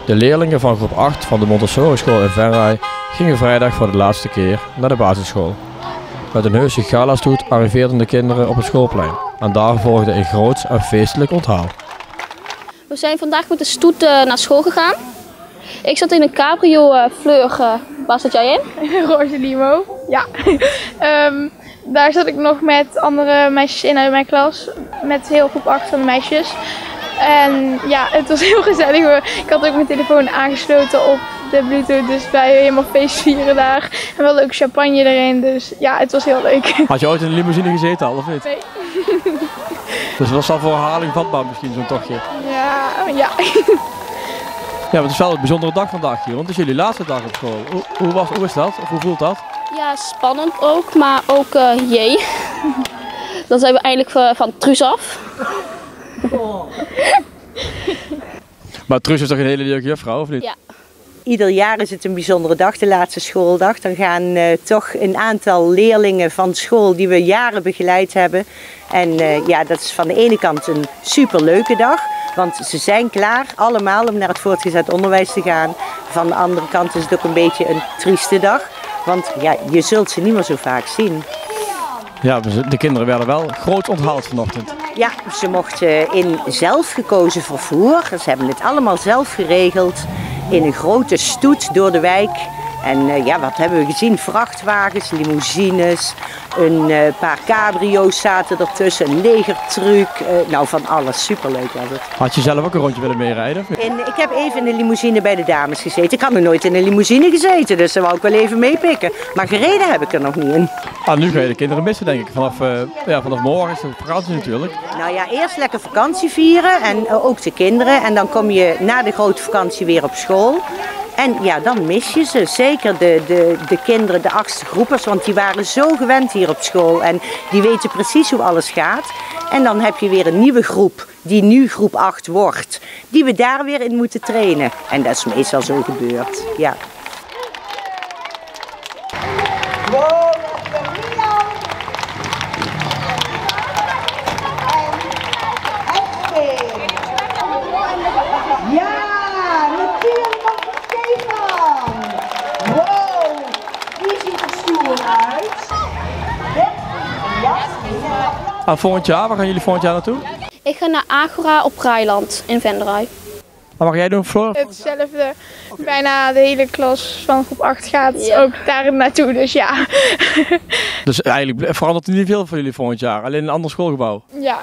De leerlingen van groep 8 van de Montessori school in Venray gingen vrijdag voor de laatste keer naar de basisschool. Met een heuse galastoet arriveerden de kinderen op het schoolplein en daar volgde een groots en feestelijk onthaal. We zijn vandaag met de stoet naar school gegaan. Ik zat in een cabrio. Fleur, waar zat jij in? Roze limo, ja. Daar zat ik nog met andere meisjes in uit mijn klas. Met heel groep 8 van de meisjes. En ja, het was heel gezellig. Ik had ook mijn telefoon aangesloten op de Bluetooth, dus wij helemaal feest vieren daar. En we hadden ook champagne erin, dus ja, het was heel leuk. Had je ooit in een limousine gezeten al, of niet? Nee. Dus was dat voor herhaling vatbaar misschien zo'n tochtje? Ja. Ja, maar het is wel een bijzondere dag vandaag hier, want het is jullie laatste dag op school. Hoe is dat? Of hoe voelt dat? Ja, spannend ook, maar ook jee. Dan zijn we eigenlijk van Truus af. Maar Truus is toch een hele leuke juffrouw, of niet? Ja. Ieder jaar is het een bijzondere dag, de laatste schooldag. Dan gaan toch een aantal leerlingen van school die we jaren begeleid hebben. En ja, dat is van de ene kant een superleuke dag. Want ze zijn klaar allemaal om naar het voortgezet onderwijs te gaan. Van de andere kant is het ook een beetje een trieste dag. Want ja, je zult ze niet meer zo vaak zien. Ja, de kinderen werden wel groot onthaald vanochtend. Ja, ze mochten in zelfgekozen vervoer. Ze hebben het allemaal zelf geregeld. In een grote stoet door de wijk. En ja, wat hebben we gezien? Vrachtwagens, limousines, een paar cabrio's zaten ertussen, een legertruc. Nou, van alles. Superleuk was het. Had je zelf ook een rondje willen meerijden? Ik heb even in de limousine bij de dames gezeten. Ik had nog nooit in een limousine gezeten, dus daar wou ik wel even meepikken. Maar gereden heb ik er nog niet in. Ah, nu ga je de kinderen missen, denk ik. Vanaf morgen is het vakantie natuurlijk. Nou ja, eerst lekker vakantie vieren en ook de kinderen. En dan kom je na de grote vakantie weer op school. En ja, dan mis je ze. Zeker de kinderen, de 8e groepers, want die waren zo gewend hier op school. En die weten precies hoe alles gaat. En dan heb je weer een nieuwe groep, die nu groep 8 wordt. Die we daar weer in moeten trainen. En dat is meestal zo gebeurd, ja. Volgend jaar, waar gaan jullie volgend jaar naartoe? Ik ga naar Agora op Rijland in Venray. Wat mag jij doen, Floor? Hetzelfde. Bijna de hele klas van groep 8 gaat ook daar naartoe, dus ja. Dus eigenlijk verandert er niet veel voor jullie volgend jaar, alleen een ander schoolgebouw. Ja.